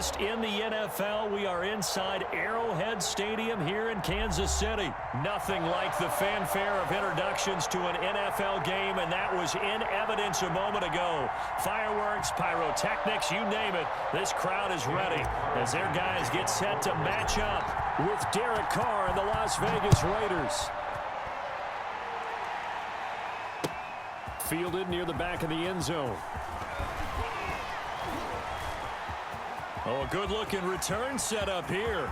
Just in the NFL, we are inside Arrowhead Stadium here in Kansas City. Nothing like the fanfare of introductions to an NFL game, and that was in evidence a moment ago. Fireworks, pyrotechnics, you name it. This crowd is ready as their guys get set to match up with Derek Carr and the Las Vegas Raiders. Fielded near the back of the end zone. Oh, a good-looking return set up here.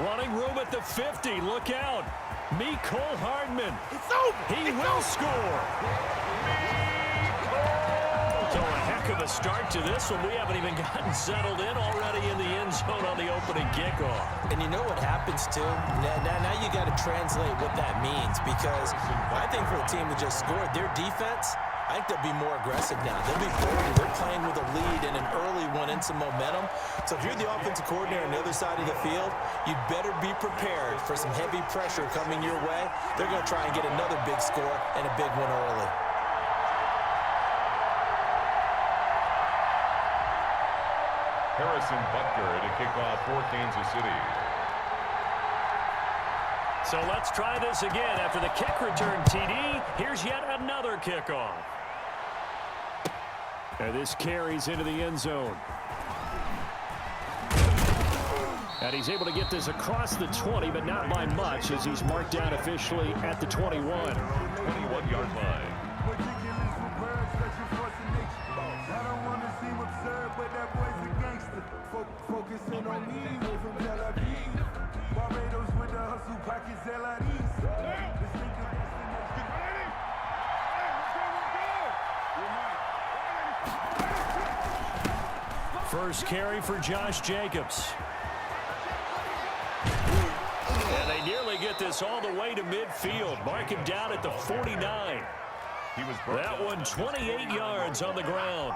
Running room at the 50. Look out. Mecole Hardman. He will score. So a heck of a start to this one. We haven't even gotten settled in already in the end zone on the opening kickoff. And you know what happens, too? Now you got to translate what that means, because I think for a team that just scored, their defense, I think they'll be more aggressive now. They'll be bold. They're playing with a lead and an early one and some momentum. So if you're the offensive coordinator on the other side of the field, you'd better be prepared for some heavy pressure coming your way. They're going to try and get another big score and a big one early. Harrison Butker to kick off for Kansas City. So let's try this again. After the kick return TD, here's yet another kickoff. And this carries into the end zone. And he's able to get this across the 20, but not by much, as he's marked down officially at the 21. 21-yard line. Focusing on me, we're from Tel Aviv. Barbados with the hustle pockets, First carry for Josh Jacobs. And they nearly get this all the way to midfield. Mark him down at the 49. That one 28 yards on the ground.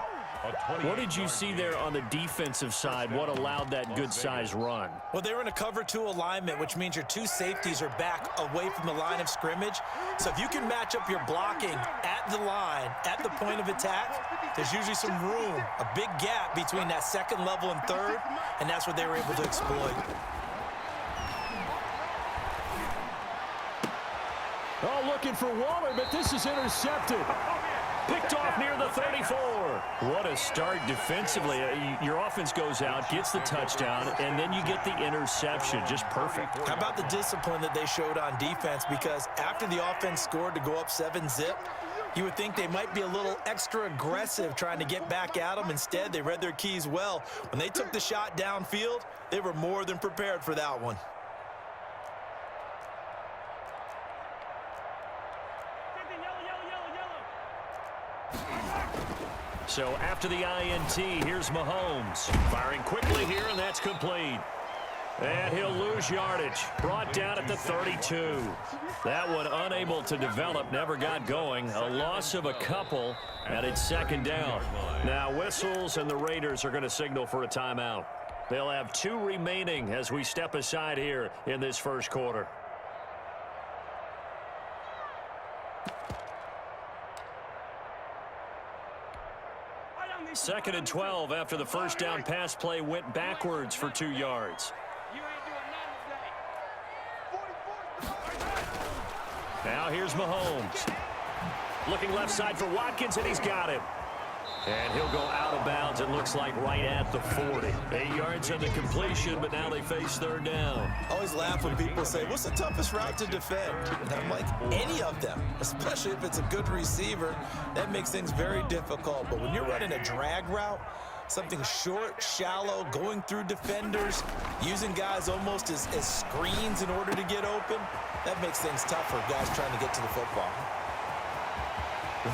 What did you see there on the defensive side? What allowed that good-sized run? Well, they were in a cover 2 alignment, which means your 2 safeties are back away from the line of scrimmage. So if you can match up your blocking at the line, at the point of attack, there's usually some room, a big gap between that second level and third, and that's what they were able to exploit. Oh, looking for Waller, but this is intercepted. Picked off near the 34. What a start defensively. Your offense goes out, gets the touchdown, and then you get the interception. Just perfect. How about the discipline that they showed on defense? Because after the offense scored to go up 7-zip, you would think they might be a little extra aggressive trying to get back at them. Instead, they read their keys well. When they took the shot downfield, they were more than prepared for that one. So after the INT, here's Mahomes. Firing quickly here, and that's complete. And he'll lose yardage. Brought down at the 32. That one unable to develop, never got going. A loss of a couple, and it's second down. Now whistles, and the Raiders are going to signal for a timeout. They'll have 2 remaining as we step aside here in this first quarter. Second and 12 after the first down pass play went backwards for 2 yards. Now here's Mahomes. Looking left side for Watkins, and he's got it. And he'll go out of bounds, it looks like, right at the 40. 8 yards on the completion, but now they face third down. I always laugh when people say, what's the toughest route to defend? And I'm like, any of them, especially if it's a good receiver. That makes things very difficult. But when you're running a drag route, something short, shallow, going through defenders, using guys almost as screens in order to get open, that makes things tough for guys trying to get to the football.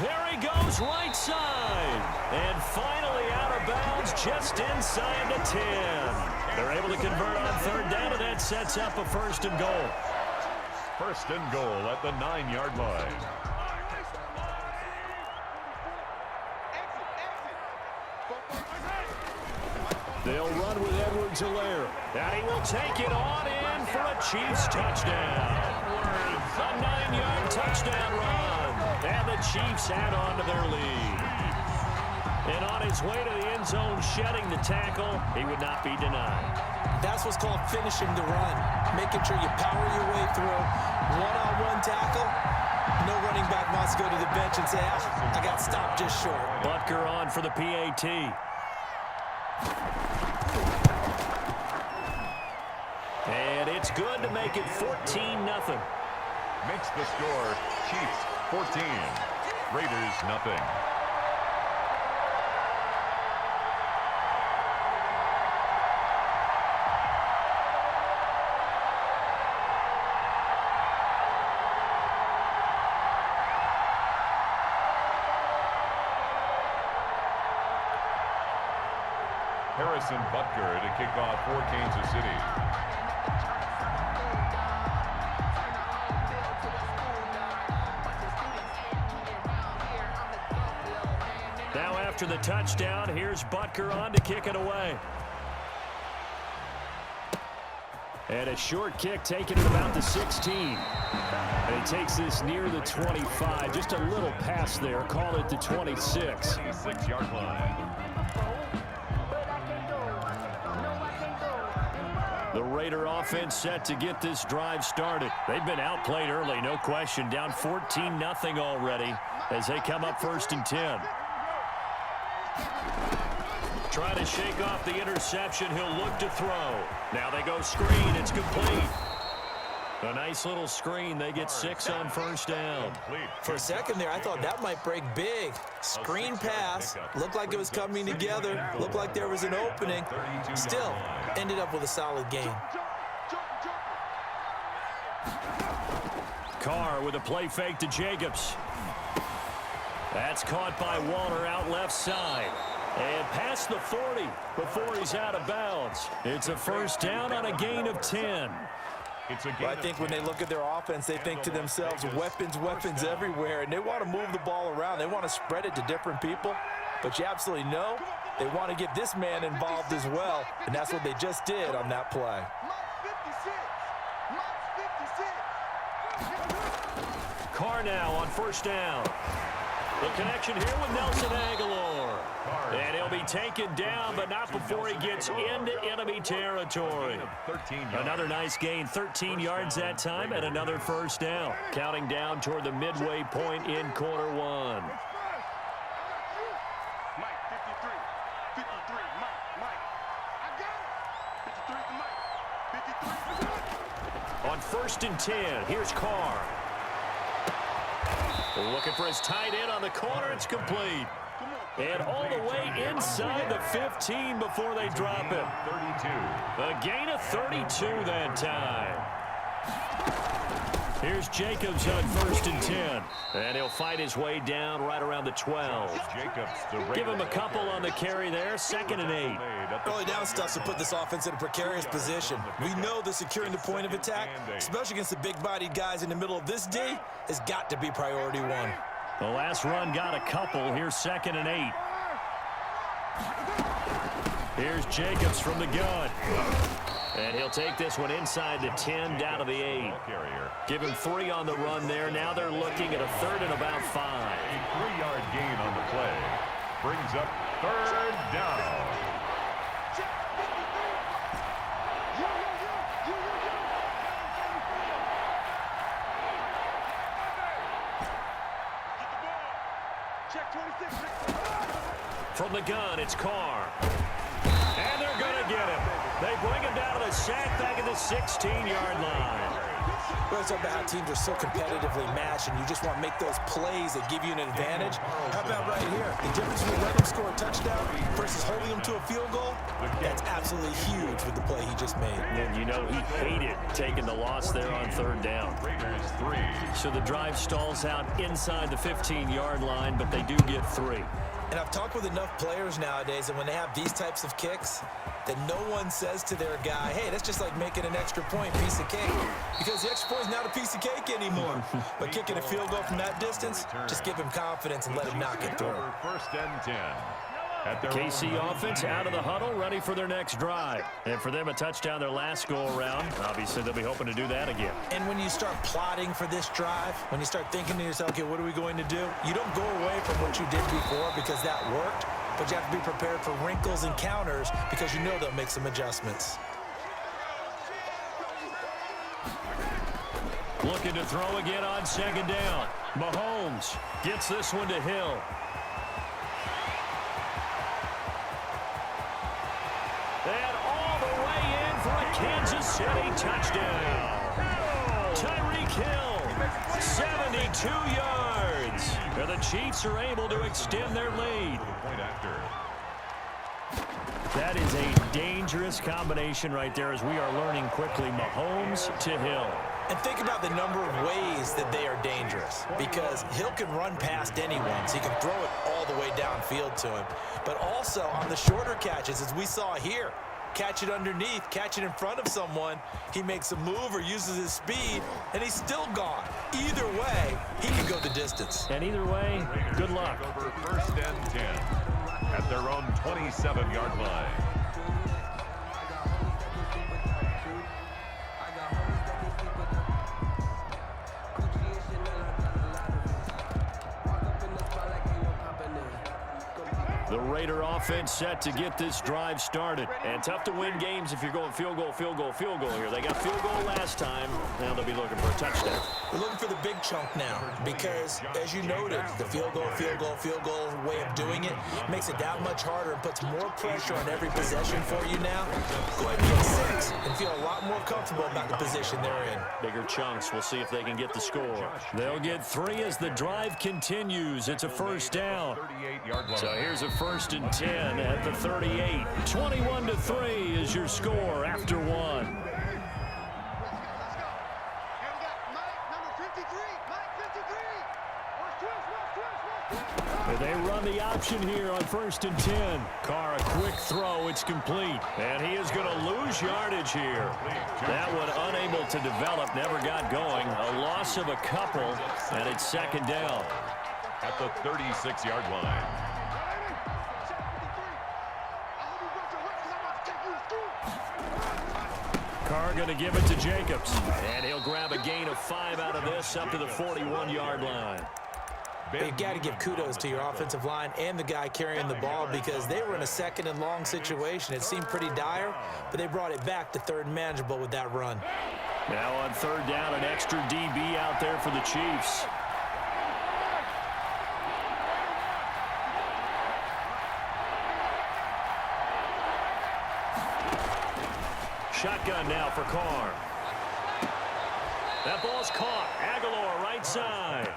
There he goes, right side. And finally out of bounds, just inside the 10. They're able to convert on third down, and that sets up a first and goal. First and goal at the 9-yard line. They'll run with Edwards-Helaire. And he will take it on in for a Chiefs touchdown. A 9-yard touchdown run. And the Chiefs add on to their lead. And on his way to the end end zone shedding the tackle. He would not be denied. That's what's called finishing the run, making sure you power your way through. One-on-one tackle, no running back wants to go to the bench and say, I got stopped just short. Butker on for the PAT. And it's good to make it 14-0. Makes the score Chiefs 14, Raiders nothing. Harrison Butker to kick off for Kansas City. Now after the touchdown, here's Butker on to kick it away. And a short kick taken at about the 16. And he takes this near the 25. Just a little pass there. Call it the 26. 26-yard line. The Raider offense set to get this drive started. They've been outplayed early, no question. Down 14-0 already as they come up 1st and 10. Trying to shake off the interception. He'll look to throw. Now they go screen. It's complete. A nice little screen. They get 6 on 1st down. For a second there, I thought that might break big. Screen pass. Looked like it was coming together. Looked like there was an opening. Still, ended up with a solid gain. Carr with a play fake to Jacobs. That's caught by Waller out left side. And past the 40 before he's out of bounds. It's a 1st down on a gain of 10. Well, I think when they look at their offense, they think to themselves, weapons everywhere, and they want to move the ball around. They want to spread it to different people, but you absolutely know they want to get this man involved as well, and that's what they just did on that play. Carr now on 1st down. The connection here with Nelson Aguilar. And he'll be taken down, but not before he gets into enemy territory. Another nice gain, 13 yards that time, and another 1st down. Counting down toward the midway point in quarter 1. On 1st and 10, here's Carr. Looking for his tight end on the corner. It's complete. And all the way inside the 15 before they drop him. 32. A gain of 32 that time. Here's Jacobs on 1st and 10. And he'll fight his way down right around the 12. Give him a couple on the carry there. 2nd and 8. Early down stuff to put this offense in a precarious position. We know that securing the point of attack, especially against the big-bodied guys in the middle of this D, has got to be priority 1. The last run got a couple. Here's 2nd and 8. Here's Jacobs from the gun. And he'll take this one inside the 10, down to the 8. Give him 3 on the run there. Now they're looking at a 3rd and about 5. 3-yard gain on the play. Brings up 3rd down. From the gun, it's Carr. And they're going to get him. They bring him down to the sack back at the 16-yard line. Well, it's about how teams are so competitively matched, and you just want to make those plays that give you an advantage. How about right here? The difference between letting them score a touchdown versus holding them to a field goal, that's absolutely huge with the play he just made. And you know he hated taking the loss there on 3rd down. Raiders 3. So the drive stalls out inside the 15-yard line, but they do get 3. And I've talked with enough players nowadays, and when they have these types of kicks, that no one says to their guy, hey, that's just like making an extra point, piece of cake. Because the extra point is not a piece of cake anymore. But kicking a field goal from that distance, just give him confidence and let him knock it through. 1st and 10. The KC offense out of the huddle, ready for their next drive. And for them, a touchdown their last go-around. Obviously, they'll be hoping to do that again. And when you start plotting for this drive, when you start thinking to yourself, okay, what are we going to do? You don't go away from what you did before because that worked. but you have to be prepared for wrinkles and counters because you know they'll make some adjustments. Looking to throw again on second down. Mahomes gets this one to Hill. And all the way in for a Kansas City touchdown. Tyreek Hill, 72 yards. And the Chiefs are able to extend their lead. That is a dangerous combination right there as we are learning quickly. Mahomes to Hill. And think about the number of ways that they are dangerous, because Hill can run past anyone, so he can throw it all the way downfield to him. But also on the shorter catches, as we saw here, catch it underneath, catch it in front of someone, he makes a move or uses his speed, and he's still gone. Either way, he can go the distance. And either way, good luck. Over first and 10 at their own 27-yard line. The Raider offense set to get this drive started. And tough to win games if you're going field goal, field goal, field goal here. They got field goal last time. Now they'll be looking for a touchdown. We're looking for the big chunk now because, as you noted, the field goal way of doing it makes it that much harder and puts more pressure on every possession for you now. Go ahead and get 6 and feel a lot more comfortable about the position they're in. Bigger chunks. We'll see if they can get the score. They'll get 3 as the drive continues. It's a first down. So here's a first and 10 at the 38. 21-3 is your score after 1. They run the option here on first and 10. Carr, a quick throw. It's complete. And he is going to lose yardage here. That one unable to develop, never got going. A loss of a couple, and it's second down. At the 36-yard line. Carr going to give it to Jacobs. And he'll grab a gain of 5 out of this up to the 41-yard line. You've got to give kudos to your offensive line and the guy carrying the ball because they were in a second and long situation. It seemed pretty dire, but they brought it back to third and manageable with that run. Now on third down, an extra DB out there for the Chiefs. Shotgun now for Carr. That ball's caught. Aguilar right side.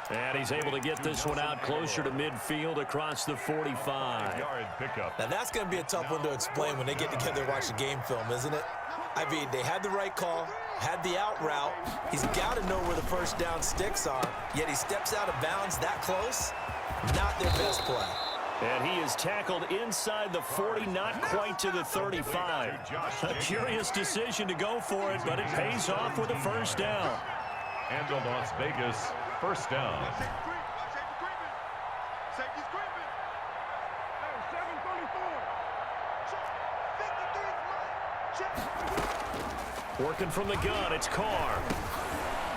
And he's able to get this one out closer to midfield across the 45. Now that's going to be a tough one to explain when they get together and watch the game film, isn't it? I mean, they had the right call, had the out route. He's got to know where the first down sticks are, yet he steps out of bounds that close. Not their best play. And he is tackled inside the 40, not quite to the 35. A curious decision to go for it, but it pays off with a first down. And the Las Vegas first down. Working from the gun, it's Carr.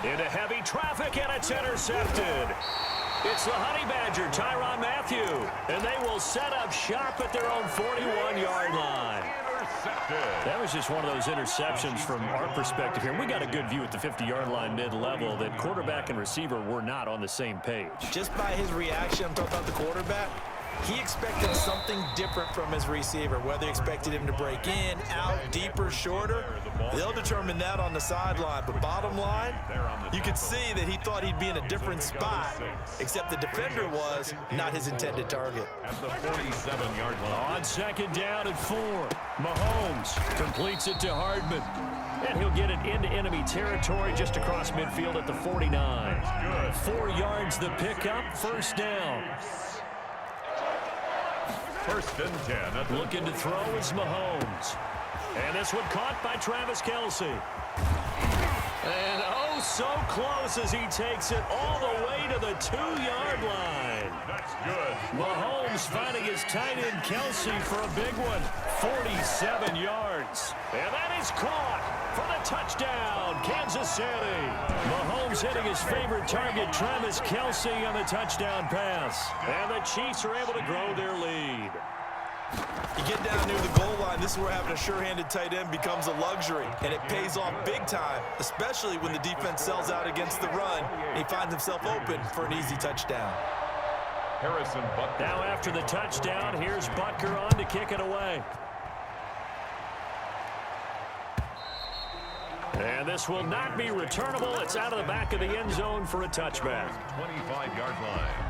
Into heavy traffic, and it's intercepted. It's the Honey Badger, Tyrann Mathieu, and they will set up shop at their own 41-yard line. That was just one of those interceptions from our perspective here. We got a good view at the 50-yard line mid-level that quarterback and receiver were not on the same page. Just by his reaction, I'm talking about the quarterback, he expected something different from his receiver, whether he expected him to break in, out, deeper, shorter. They'll determine that on the sideline. But bottom line, you could see that he thought he'd be in a different spot, except the defender was not his intended target. At the 47-yard line. On second down and 4, Mahomes completes it to Hardman. And he'll get it into enemy territory just across midfield at the 49. 4 yards the pickup, first down. First and 10. Looking to throw is Mahomes. And this one caught by Travis Kelce. And oh, so close as he takes it all the way to the 2-yard line. That's good. Mahomes finding his tight end Kelsey for a big one. 47 yards. And that is caught for the touchdown, Kansas City. Mahomes hitting his favorite target, Travis Kelsey, on the touchdown pass. And the Chiefs are able to grow their lead. You get down near the goal line, this is where having a sure-handed tight end becomes a luxury, and it pays off big time, especially when the defense sells out against the run, and he finds himself open for an easy touchdown. Harrison Butker. Now after the touchdown, here's Butker on to kick it away. And this will not be returnable. It's out of the back of the end zone for a touchback. 25-yard line.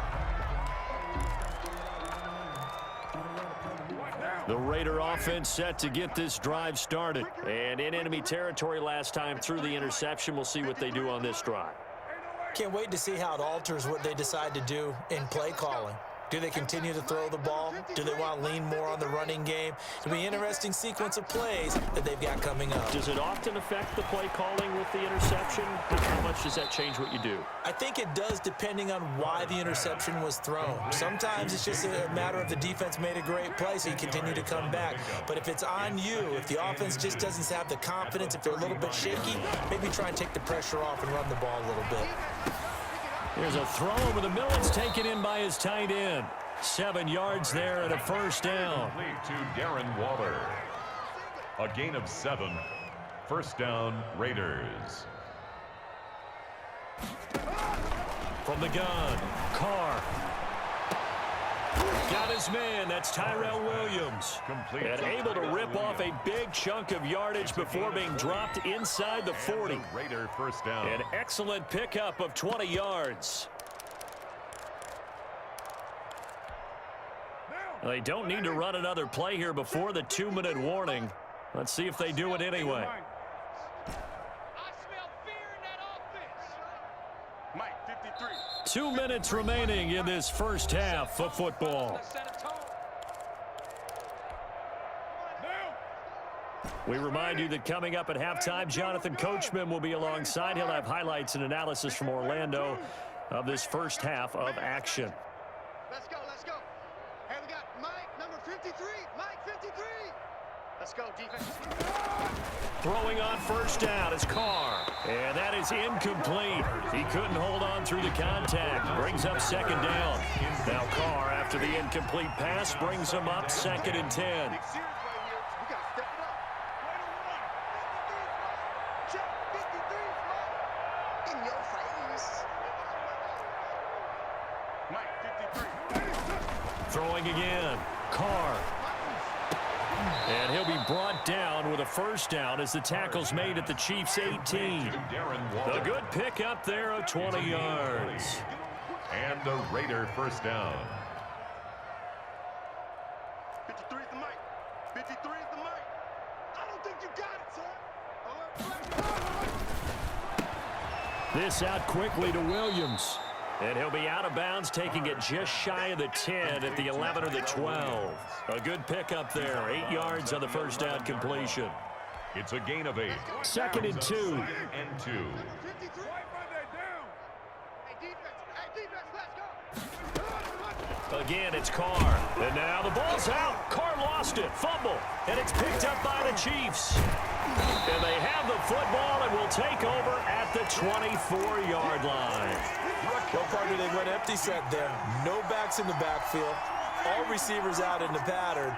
The Raider offense set to get this drive started. And in enemy territory last time through the interception. We'll see what they do on this drive. Can't wait to see how it alters what they decide to do in play calling. Do they continue to throw the ball? Do they want to lean more on the running game? It'll be an interesting sequence of plays that they've got coming up. Does it often affect the play calling with the interception? How much does that change what you do? I think it does, depending on why the interception was thrown. Sometimes it's just a matter of the defense made a great play, so you continue to come back. But if it's on you, if the offense just doesn't have the confidence, if they're a little bit shaky, maybe try and take the pressure off and run the ball a little bit. Here's a throw over the middle. It's taken in by his tight end. 7 yards there and a first down. Complete to Darren Waller. A gain of 7. First down, Raiders. From the gun, Carr. Got his man. That's Tyrell Williams. Complete. And able to rip off a big chunk of yardage before being dropped inside the 40. Raider first down. An excellent pickup of 20 yards. They don't need to run another play here before the 2-minute warning. Let's see if they do it anyway. 2 minutes remaining in this first half of football. We remind you that coming up at halftime, Jonathan Coachman will be alongside. He'll have highlights and analysis from Orlando of this first half of action. Let's go, let's go. Hey, we got Mike, number 53. Mike, 53. Let's go, defense. Throwing on first down is Carr. And that is incomplete. He couldn't hold on through the contact. Brings up second down. Now Carr, after the incomplete pass, brings him up 2nd and 10. Throwing again. Carr. And he'll be brought down with a first down as the tackle's made at the Chiefs' 18. A good pickup there of 20 yards. And the Raider first down. 53 is the mic. 53 is the mic. I don't think you got it, son. This out quickly to Williams. And he'll be out of bounds, taking it just shy of the 10 at the 11 or the 12. A good pickup there. 8 yards on the first down completion. It's a gain of 8. 2nd and 2. 2nd and 2. Again, it's Carr. And now the ball's out. Carr lost it. Fumble. And it's picked up by the Chiefs. And they have the football and will take over at the 24-yard line. Well, partner, they went empty set there. No backs in the backfield. All receivers out in the pattern.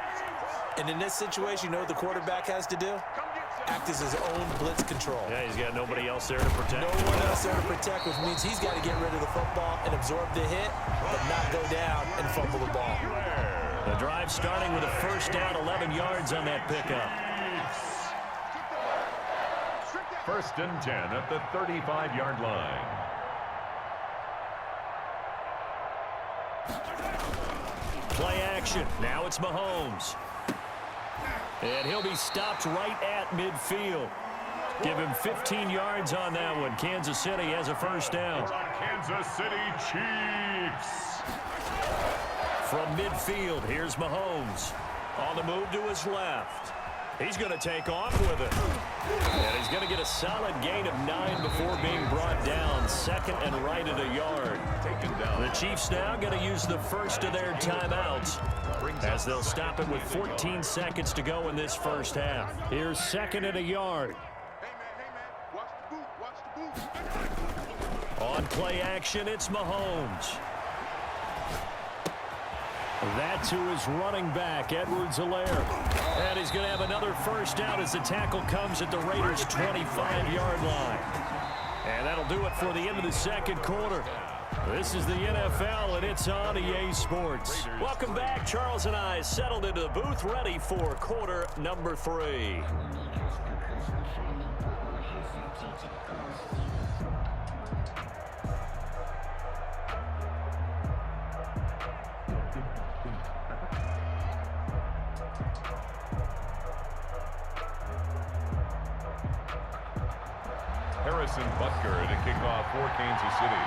And in this situation, you know what the quarterback has to do? Act as his own blitz control. Yeah, he's got nobody else there to protect. No one else there to protect, which means he's got to get rid of the football and absorb the hit, but not go down and fumble the ball. The drive starting with a first down, 11 yards on that pickup. 1st and 10 at the 35-yard line. Play action. Now it's Mahomes. And he'll be stopped right at midfield. Give him 15 yards on that one. Kansas City has a first down. Kansas City Chiefs. From midfield, here's Mahomes. On the move to his left. He's going to take off with it. And he's going to get a solid gain of 9 before being brought down. Second and right at a yard. The Chiefs now going to use the first of their timeouts as they'll stop it with 14 seconds to go in this first half. Here's second and a yard. Hey, man, watch the boot, watch the boot. On play action, it's Mahomes. That to his running back, Edwards-Helaire. And he's going to have another first down as the tackle comes at the Raiders' 25-yard line. And that'll do it for the end of the second quarter. This is the NFL, and it's on EA Sports. Welcome back. Charles and I settled into the booth, ready for quarter number 3. Harrison Butker to kick off for Kansas City.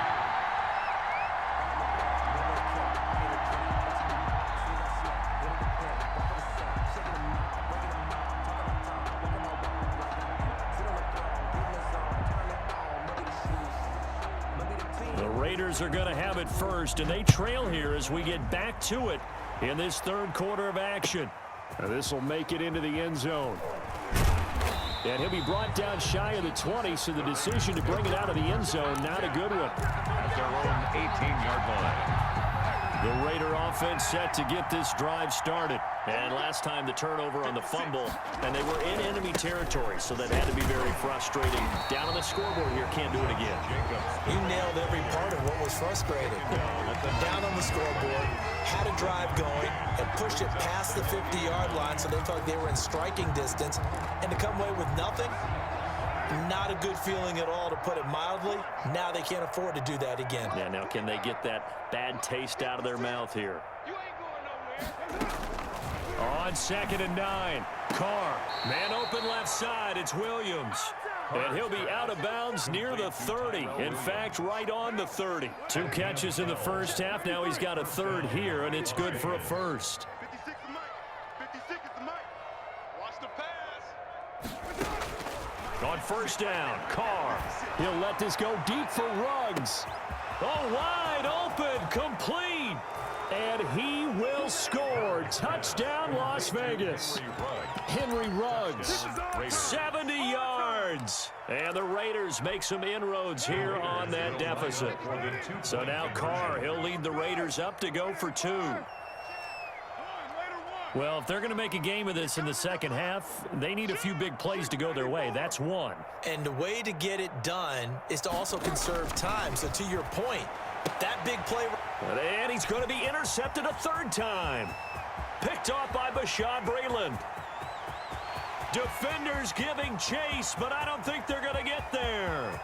The Raiders are going to have it first, and they trail here as we get back to it in this third quarter of action. Now this will make it into the end zone. And he'll be brought down shy of the 20, so the decision to bring it out of the end zone, not a good one. At their own 18-yard line. The Raider offense set to get this drive started. And last time the turnover on the fumble, and they were in enemy territory, so that had to be very frustrating. Down on the scoreboard here, can't do it again. You nailed every part of what was frustrating. Down on the scoreboard, had a drive going, and pushed it past the 50-yard line so they felt like they were in striking distance. And to come away with nothing, not a good feeling at all, to put it mildly. Now they can't afford to do that again. Yeah, now can they get that bad taste out of their mouth here? You ain't going nowhere. On second and 9, Carr, man open left side, it's Williams. And he'll be out of bounds near the 30. In fact, right on the 30. 2 catches in the first half. Now he's got a third here, and it's good for a first. 56 is Mike. 56 is the Mike. Watch the pass. On first down, Carr. He'll let this go deep for Ruggs. Oh, wide open, complete. And he will score. Touchdown, Las Vegas. Henry Ruggs, 70 yards. And the Raiders make some inroads here on that deficit. So now Carr, he'll lead the Raiders up to go for 2. Well, if they're going to make a game of this in the second half, they need a few big plays to go their way. That's one. And the way to get it done is to also conserve time. So to your point, that big play. And he's going to be intercepted a third time. Picked off by Bashaud Breeland. Defenders giving chase, but I don't think they're going to get there.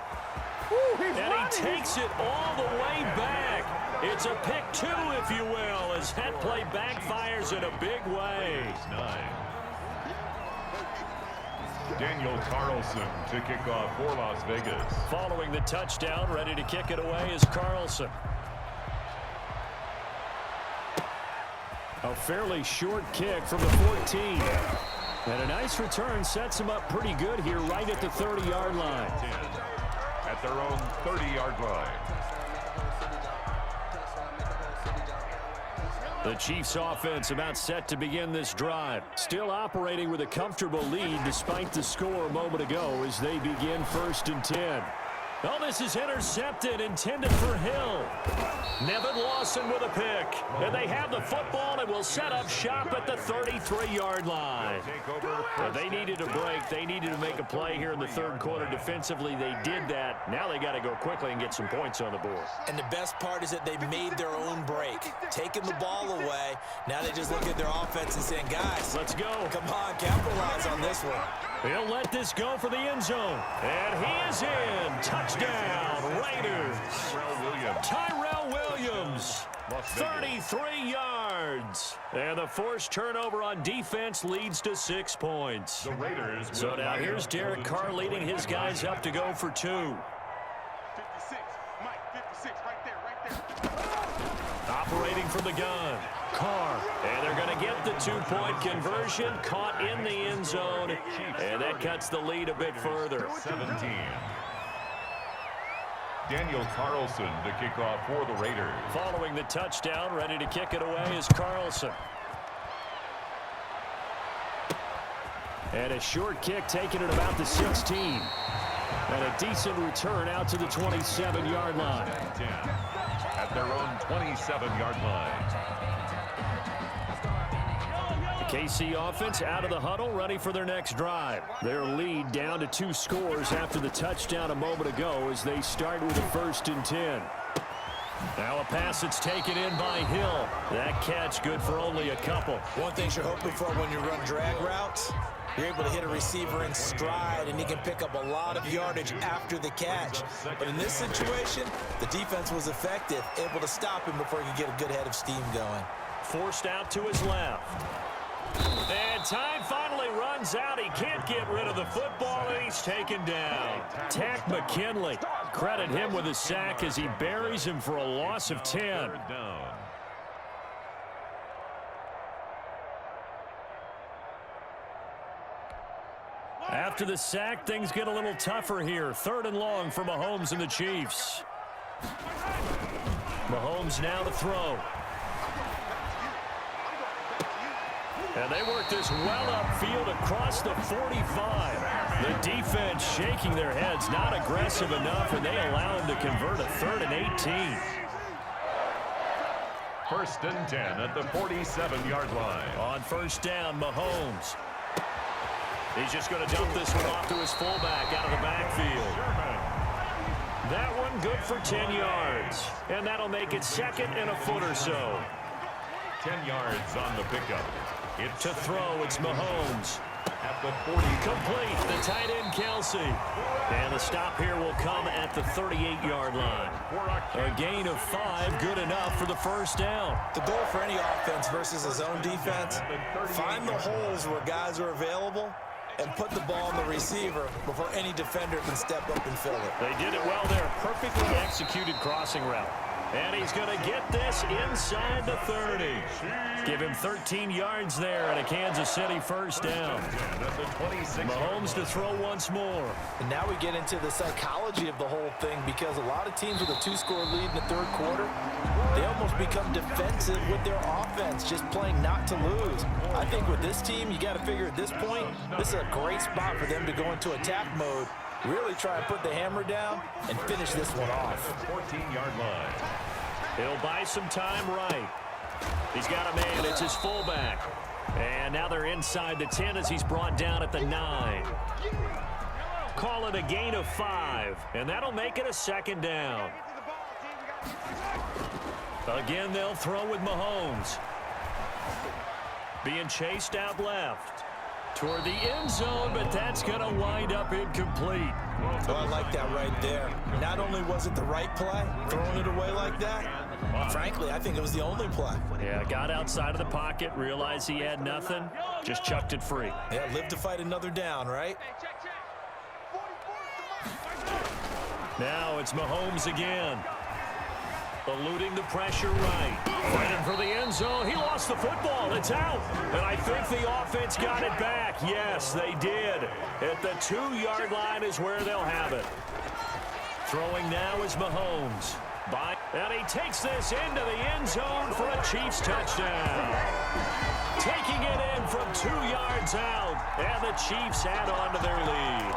And he takes it all the way back. It's a pick 2, if you will, as that play backfires in a big way. Daniel Carlson to kick off for Las Vegas. Following the touchdown, ready to kick it away is Carlson. A fairly short kick from the 14. And a nice return sets him up pretty good here right at the 30-yard line. 10 at their own 30-yard line. The Chiefs offense about set to begin this drive. Still operating with a comfortable lead despite the score a moment ago as they begin 1st and 10. Oh, this is intercepted, intended for Hill. Nevin Lawson with a pick. And they have the football and will set up shop at the 33-yard line. But they needed a break. They needed to make a play here in the third quarter defensively. They did that. Now they got to go quickly and get some points on the board. And the best part is that they made their own break, taking the ball away. Now they just look at their offense and saying, guys, let's go. Come on, capitalize on this one. He'll let this go for the end zone. And he is in. Touchdown, Raiders. Tyrell Williams, 33 yards. And the forced turnover on defense leads to 6 points. The Raiders. So now here's Derek Carr leading his guys up to go for 2. 56, Mike, 56, right there. Operating from the gun. Carr. And they're going to get the two-point conversion, caught in the end zone, and that cuts the lead a bit further. 17. Daniel Carlson to kick off for the Raiders. Following the touchdown, ready to kick it away is Carlson. And a short kick taken at about the 16. And a decent return out to the 27-yard line. 10 at their own 27-yard line. The KC offense out of the huddle, ready for their next drive. Their lead down to 2 scores after the touchdown a moment ago as they start with a 1st and 10. Now a pass that's taken in by Hill. That catch good for only a couple. One thing you're hoping for when you run drag routes, you're able to hit a receiver in stride, and he can pick up a lot of yardage after the catch. But in this situation, the defense was effective, able to stop him before he could get a good head of steam going. Forced out to his left. And time finally runs out. He can't get rid of the football, and he's taken down. Tack McKinley. Credit him with a sack as he buries him for a loss of 10. Down. After the sack, things get a little tougher here. 3rd and long for Mahomes and the Chiefs. Mahomes now to throw. And they work this well upfield across the 45. The defense shaking their heads, not aggressive enough, and they allow him to convert a 3rd and 18. 1st and 10 at the 47-yard line. On 1st down, Mahomes. He's just going to dump this one off to his fullback out of the backfield. That one good for 10 yards. And that'll make it 2nd and a foot or so. 10 yards on the pickup. To throw, it's Mahomes. At the 40. Complete, the tight end Kelsey. And the stop here will come at the 38-yard line. A gain of 5, good enough for the 1st down. The goal for any offense versus his own defense, find the holes where guys are available and put the ball on the receiver before any defender can step up and fill it. They did it well there. Perfectly executed crossing route. And he's going to get this inside the 30. Give him 13 yards there and a Kansas City 1st down. Mahomes to throw once more. And now we get into the psychology of the whole thing, because a lot of teams with a 2-score lead in the 3rd quarter, they almost become defensive with their offense, just playing not to lose. I think with this team, you got to figure at this point, this is a great spot for them to go into attack mode, really try and put the hammer down and finish this one off. 14-yard line. He'll buy some time right. He's got a man. It's his fullback. And now they're inside the 10 as he's brought down at the 9. Call it a gain of 5. And that'll make it a 2nd down. Again, they'll throw with Mahomes. Being chased out left. Toward the end zone, but that's going to wind up incomplete. Oh, I like that right there. Not only was it the right play, throwing it away like that, frankly, I think it was the only play. Yeah, got outside of the pocket, realized he had nothing, just chucked it free. Yeah, live to fight another down, right? Now it's Mahomes again. Eluding the pressure right. Fighting for the end zone. He lost the football. It's out. And I think the offense got it back. Yes, they did. At the 2-yard line is where they'll have it. Throwing now is Mahomes. And he takes this into the end zone for a Chiefs touchdown. Taking it in from 2 yards out. And the Chiefs add on to their lead.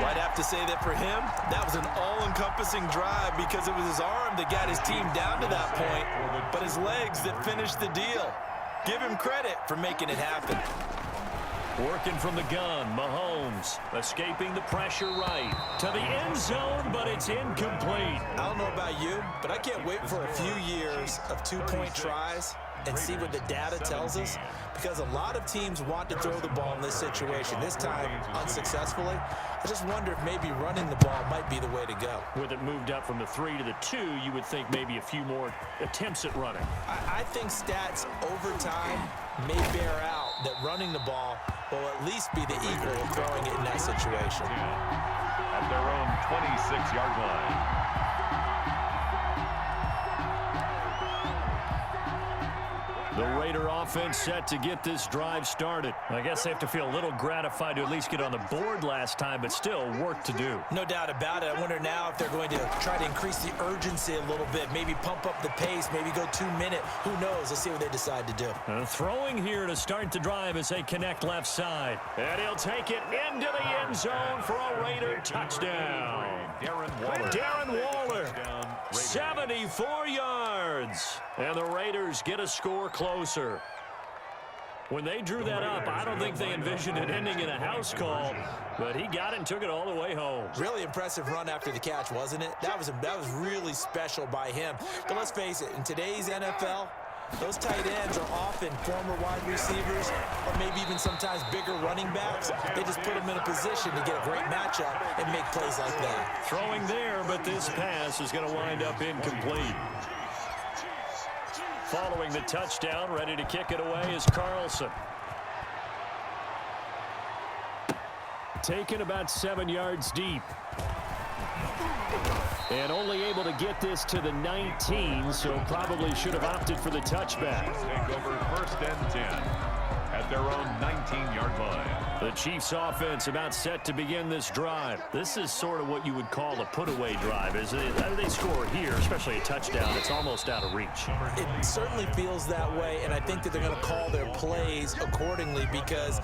I'd have to say that for him, that was an all-encompassing drive, because it was his arm that got his team down to that point, but his legs that finished the deal. Give him credit for making it happen. Working from the gun, Mahomes escaping the pressure right to the end zone, but it's incomplete. I don't know about you, but I can't wait for a few years of 2-point tries and see what the data tells us, because a lot of teams want to throw the ball in this situation, this time unsuccessfully. I just wonder if maybe running the ball might be the way to go. With it moved up from the 3 to the 2, you would think maybe a few more attempts at running. I think stats over time may bear out that running the ball will at least be the equal of throwing it in that situation. At their own 26-yard line. The Raider offense set to get this drive started. I guess they have to feel a little gratified to at least get on the board last time, but still work to do. No doubt about it. I wonder now if they're going to try to increase the urgency a little bit, maybe pump up the pace, maybe go 2 minute. Who knows? Let's see what they decide to do. Throwing here to start the drive as they connect left side. And he'll take it into the end zone for a Raider touchdown. Darren Waller, 74 yards. And the Raiders get a score closer. When they drew that up, I don't think they envisioned it ending in a house call, but he got it and took it all the way home. Really impressive run after the catch, wasn't it? That was really special by him. But let's face it, in today's NFL, those tight ends are often former wide receivers or maybe even sometimes bigger running backs. They just put them in a position to get a great matchup and make plays like that. Throwing there, but this pass is going to wind up incomplete. Following the touchdown, ready to kick it away is Carlson. Taken about 7 yards deep. And only able to get this to the 19, so probably should have opted for the touchback. Take over 1st and 10 at their own 19-yard line. The Chiefs offense about set to begin this drive. This is sort of what you would call a put-away drive. As they score here, especially a touchdown, it's almost out of reach. It certainly feels that way, and I think that they're going to call their plays accordingly because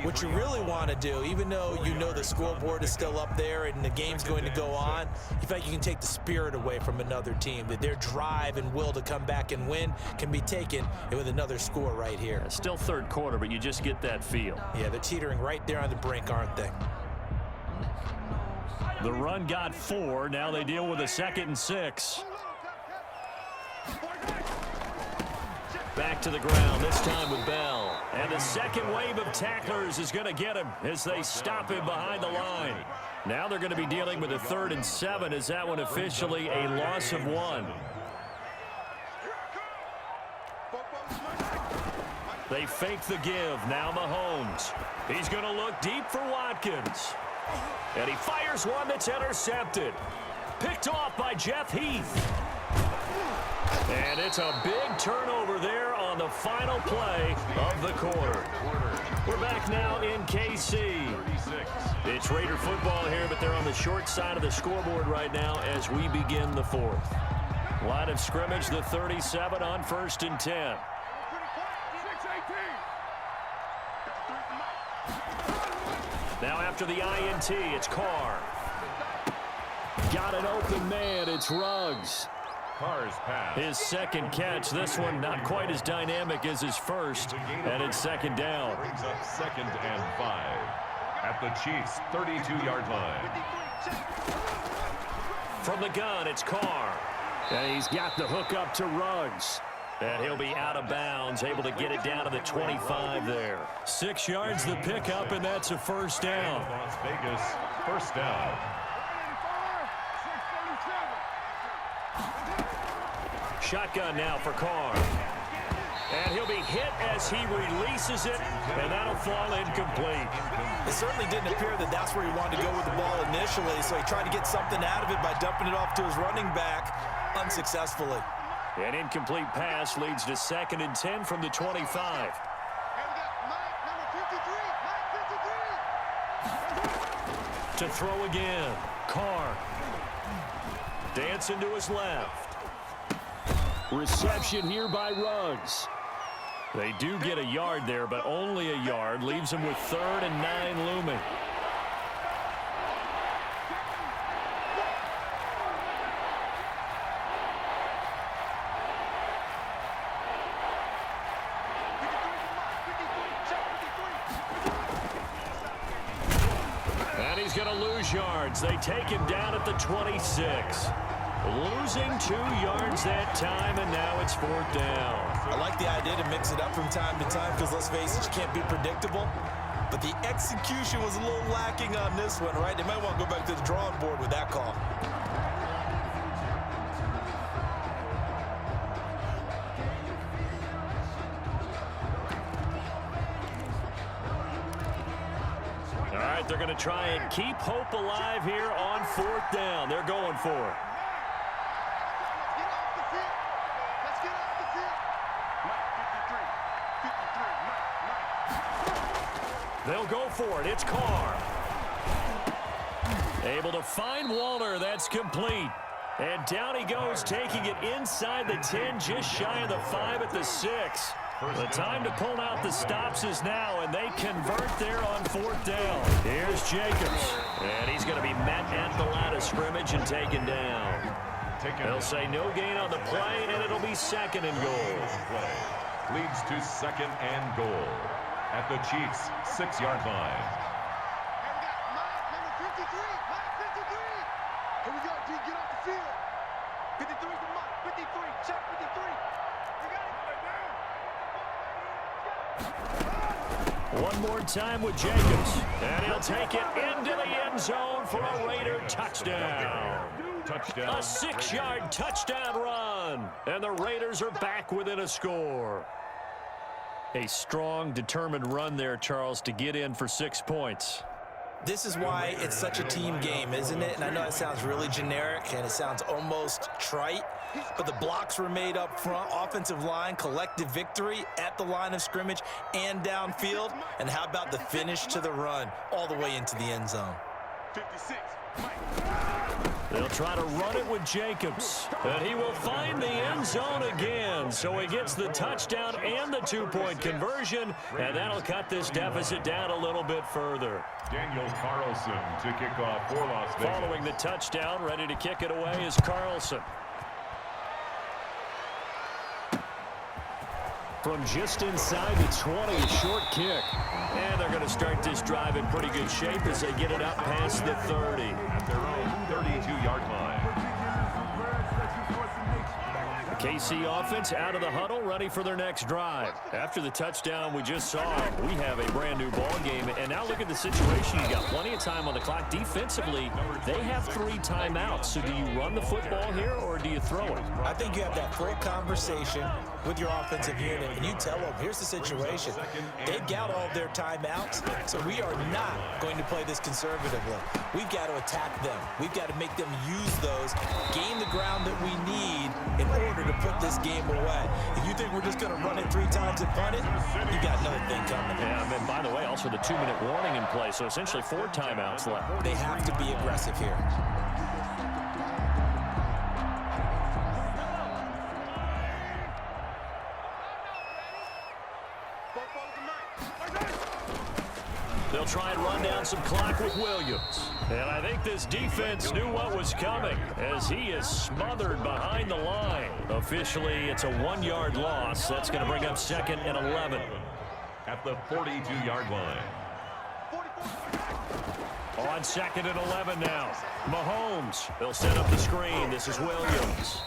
what you really want to do, even though you know the scoreboard is still up there and the game's going to go on, you feel like you can take the spirit away from another team, that their drive and will to come back and win can be taken with another score right here. Still third quarter, but you just get that feel. Yeah, they're teetering right there on the brink, aren't they? The run got 4. Now they deal with a 2nd and 6. Back to the ground, this time with Bell. And the second wave of tacklers is going to get him as they stop him behind the line. Now they're going to be dealing with a 3rd and 7 as that one officially a loss of 1. They fake the give. Now Mahomes. He's going to look deep for Watkins. And he fires one that's intercepted. Picked off by Jeff Heath. And it's a big turnover there on the final play of the quarter. We're back now in KC. It's Raider football here, but they're on the short side of the scoreboard right now as we begin the 4th. Line of scrimmage, the 37 on 1st and 10. Now after the INT, it's Carr. Got an open man, it's Ruggs. Carr's pass. His second catch, this one not quite as dynamic as his first, and it's 2nd down. Brings up 2nd and 5 at the Chiefs' 32-yard line. From the gun, it's Carr. And he's got the hook up to Ruggs. And he'll be out of bounds, able to get it down to the 25 there. 6 yards the pickup, and that's a 1st down. Las Vegas, 1st down. Shotgun now for Carr. And he'll be hit as he releases it, and that'll fall incomplete. It certainly didn't appear that that's where he wanted to go with the ball initially, so he tried to get something out of it by dumping it off to his running back unsuccessfully. An incomplete pass leads to 2nd and 10 from the 25. To throw again, Carr. Dancing to his left. Reception here by Ruggs. They do get a yard there, but only a yard. Leaves them with 3rd and 9 looming. And he's going to lose yards. They take him down at the 26. Losing 2 yards that time, and now it's 4th down. I like the idea to mix it up from time to time because, let's face it, you can't be predictable. But the execution was a little lacking on this one, right? They might want to go back to the drawing board with that call. All right, they're going to try and keep hope alive here on 4th down. They're going for it. They'll go for it. It's Carr. Able to find Walter. That's complete. And down he goes, taking it inside the 10, just shy of the 5 at the 6. The time to pull out the stops is now, and they convert there on 4th down. Here's Jacobs. And he's going to be met at the line of scrimmage and taken down. They'll say no gain on the play, and it'll be 2nd and goal. Leads to 2nd and goal at the Chiefs' 6-yard line. Here we go, D. Get off the field. 53's the mark. 53. Check 53. You got it. One more time with Jacobs. And he'll take it into the end zone for a Raider touchdown. A 6-yard touchdown run. And the Raiders are back within a score. A strong, determined run there, Charles, to get in for 6 points. This is why it's such a team game, isn't it? And I know it sounds really generic and it sounds almost trite, but the blocks were made up front, offensive line, collective victory at the line of scrimmage and downfield. And how about the finish to the run all the way into the end zone? 56. They'll try to run it with Jacobs, and he will find the end zone again. So he gets the touchdown and the 2-point conversion, and that'll cut this deficit down a little bit further. Daniel Carlson to kick off for Las Vegas. Following the touchdown, ready to kick it away is Carlson. From just inside the 20, a short kick. And they're going to start this drive in pretty good shape as they get it up past the 30. At their own 32-yard line. KC offense out of the huddle, ready for their next drive. After the touchdown we just saw, we have a brand new ball game. And now look at the situation. You got plenty of time on the clock. Defensively, they have 3 timeouts. So do you run the football here or do you throw it? I think you have that full conversation with your offensive unit, and you tell them, here's the situation. They've got all their timeouts, so we are not going to play this conservatively. We've got to attack them. We've got to make them use those, gain the ground that we need in order to put this game away. If you think we're just going to run it 3 times and punt it, you got another thing coming. Yeah, and by the way, also the 2-minute warning in play, so essentially 4 timeouts left. They have to be aggressive here. They'll try and run down some clock with Williams. And I think this defense knew what was coming as he is smothered behind the line. Officially, it's a 1-yard loss. That's going to bring up 2nd and 11. At the 42-yard line. On 2nd and 11 now. Mahomes. They'll set up the screen. This is Williams.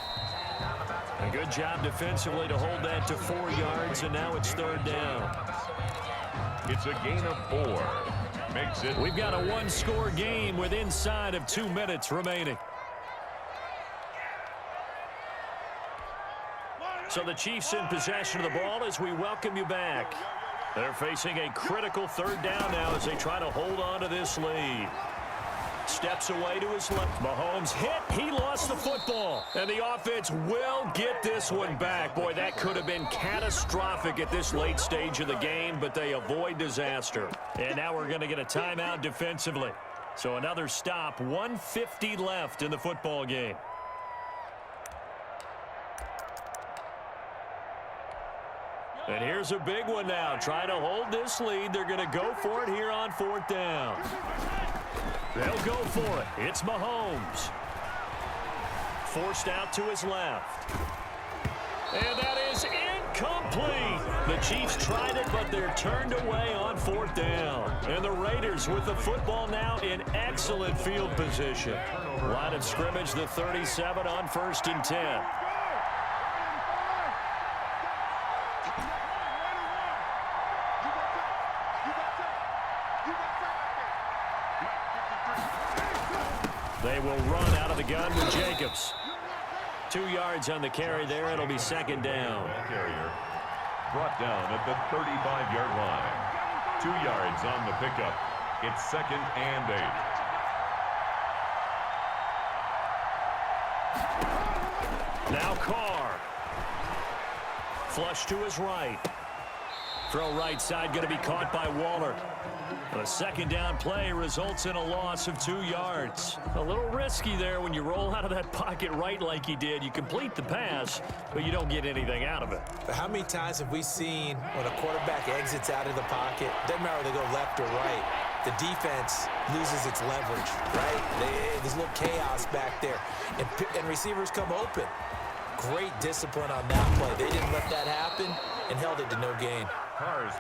A good job defensively to hold that to 4 yards, and now it's 3rd down. It's a gain of 4. Makes it. We've got a 1-score game with inside of 2 minutes remaining. So the Chiefs in possession of the ball as we welcome you back. They're facing a critical 3rd down now as they try to hold on to this lead. Steps away to his left. Mahomes hit. He lost the football. And the offense will get this one back. Boy, that could have been catastrophic at this late stage of the game, but they avoid disaster. And now we're going to get a timeout defensively. So another stop. 1:50 left in the football game. And here's a big one now. Trying to hold this lead. They're going to go for it here on 4th down. They'll go for it. It's Mahomes. Forced out to his left. And that is incomplete. The Chiefs tried it, but they're turned away on 4th down. And the Raiders with the football now in excellent field position. Line of scrimmage, the 37 on 1st and 10. They will run out of the gun with Jacobs. 2 yards on the carry there. It'll be 2nd down. Carrier brought down at the 35-yard line. 2 yards on the pickup. It's 2nd and 8. Now Carr. Flush to his right. Throw right side going to be caught by Waller. A second down play results in a loss of 2 yards. A little risky there when you roll out of that pocket right like he did. You complete the pass, but you don't get anything out of it. But how many times have we seen when a quarterback exits out of the pocket, doesn't matter whether they go left or right, the defense loses its leverage, right? There's a little chaos back there, and receivers come open. Great discipline on that play. They didn't let that happen and held it to no gain.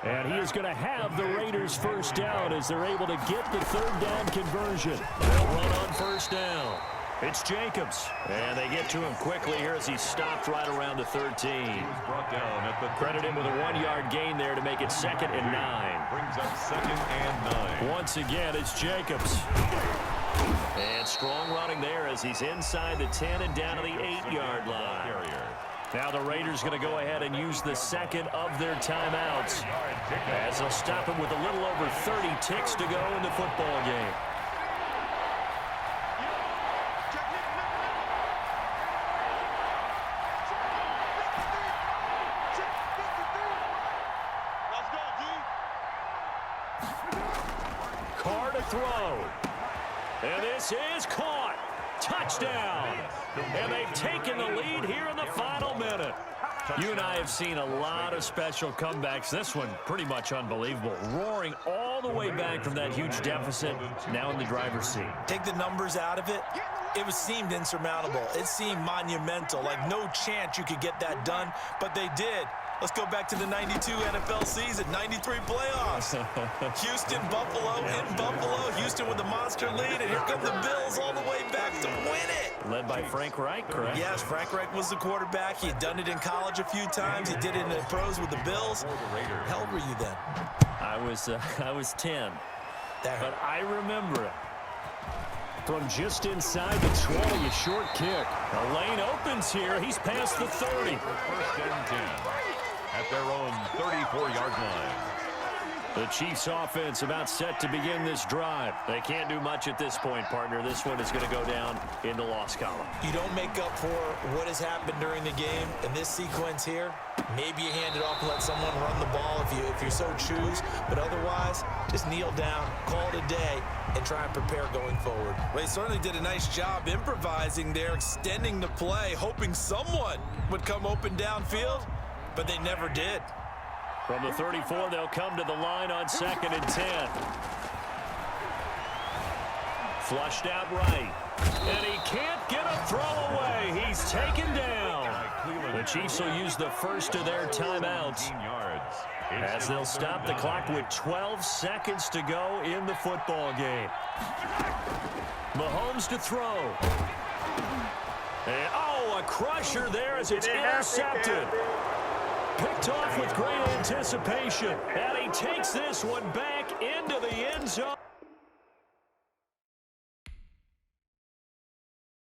And he is going to have the Raiders first down as they're able to get the third down conversion. They'll run on first down. It's Jacobs. And they get to him quickly here as he stopped right around the 13. Credit him with a 1-yard gain there to make it 2nd and 9. Brings up 2nd and 9. Once again, it's Jacobs. And strong running there as he's inside the 10 and down to the 8-yard line. Now the Raiders going to go ahead and use the second of their timeouts as they'll stop him with a little over 30 ticks to go in the football game. Carr to throw. And this is caught. Touchdown. And they've taken the lead here in the final minute. You and I have seen a lot of special comebacks. This one pretty much unbelievable. Roaring all the way back from that huge deficit, now in the driver's seat. Take the numbers out of it. It seemed insurmountable. It seemed monumental, like no chance you could get that done, but they did. Let's go back to the 92 NFL season, 93 playoffs. Houston, Buffalo, in Buffalo. Houston with a monster lead, and here come the Bills all the way back to win it. Led by Frank Reich, correct? Yes, Frank Reich was the quarterback. He had done it in college a few times. He did it in the pros with the Bills. How old were you then? I was 10. But I remember it. From just inside the 20, a short kick. The lane opens here. He's past the 30. 1st and 10 at their own 34-yard line. The Chiefs offense about set to begin this drive. They can't do much at this point, partner. This one is going to go down in the loss column. You don't make up for what has happened during the game in this sequence here. Maybe you hand it off and let someone run the ball if you so choose. But otherwise, just kneel down, call it a day, and try and prepare going forward. Well, he certainly did a nice job improvising there, extending the play, hoping someone would come open downfield, but they never did. From the 34, they'll come to the line on 2nd and 10. Flushed out right. And he can't get a throw away. He's taken down. The Chiefs will use the first of their timeouts as they'll stop the clock with 12 seconds to go in the football game. Mahomes to throw. And, a crusher there as it's intercepted. Picked off with great anticipation. And he takes this one back into the end zone.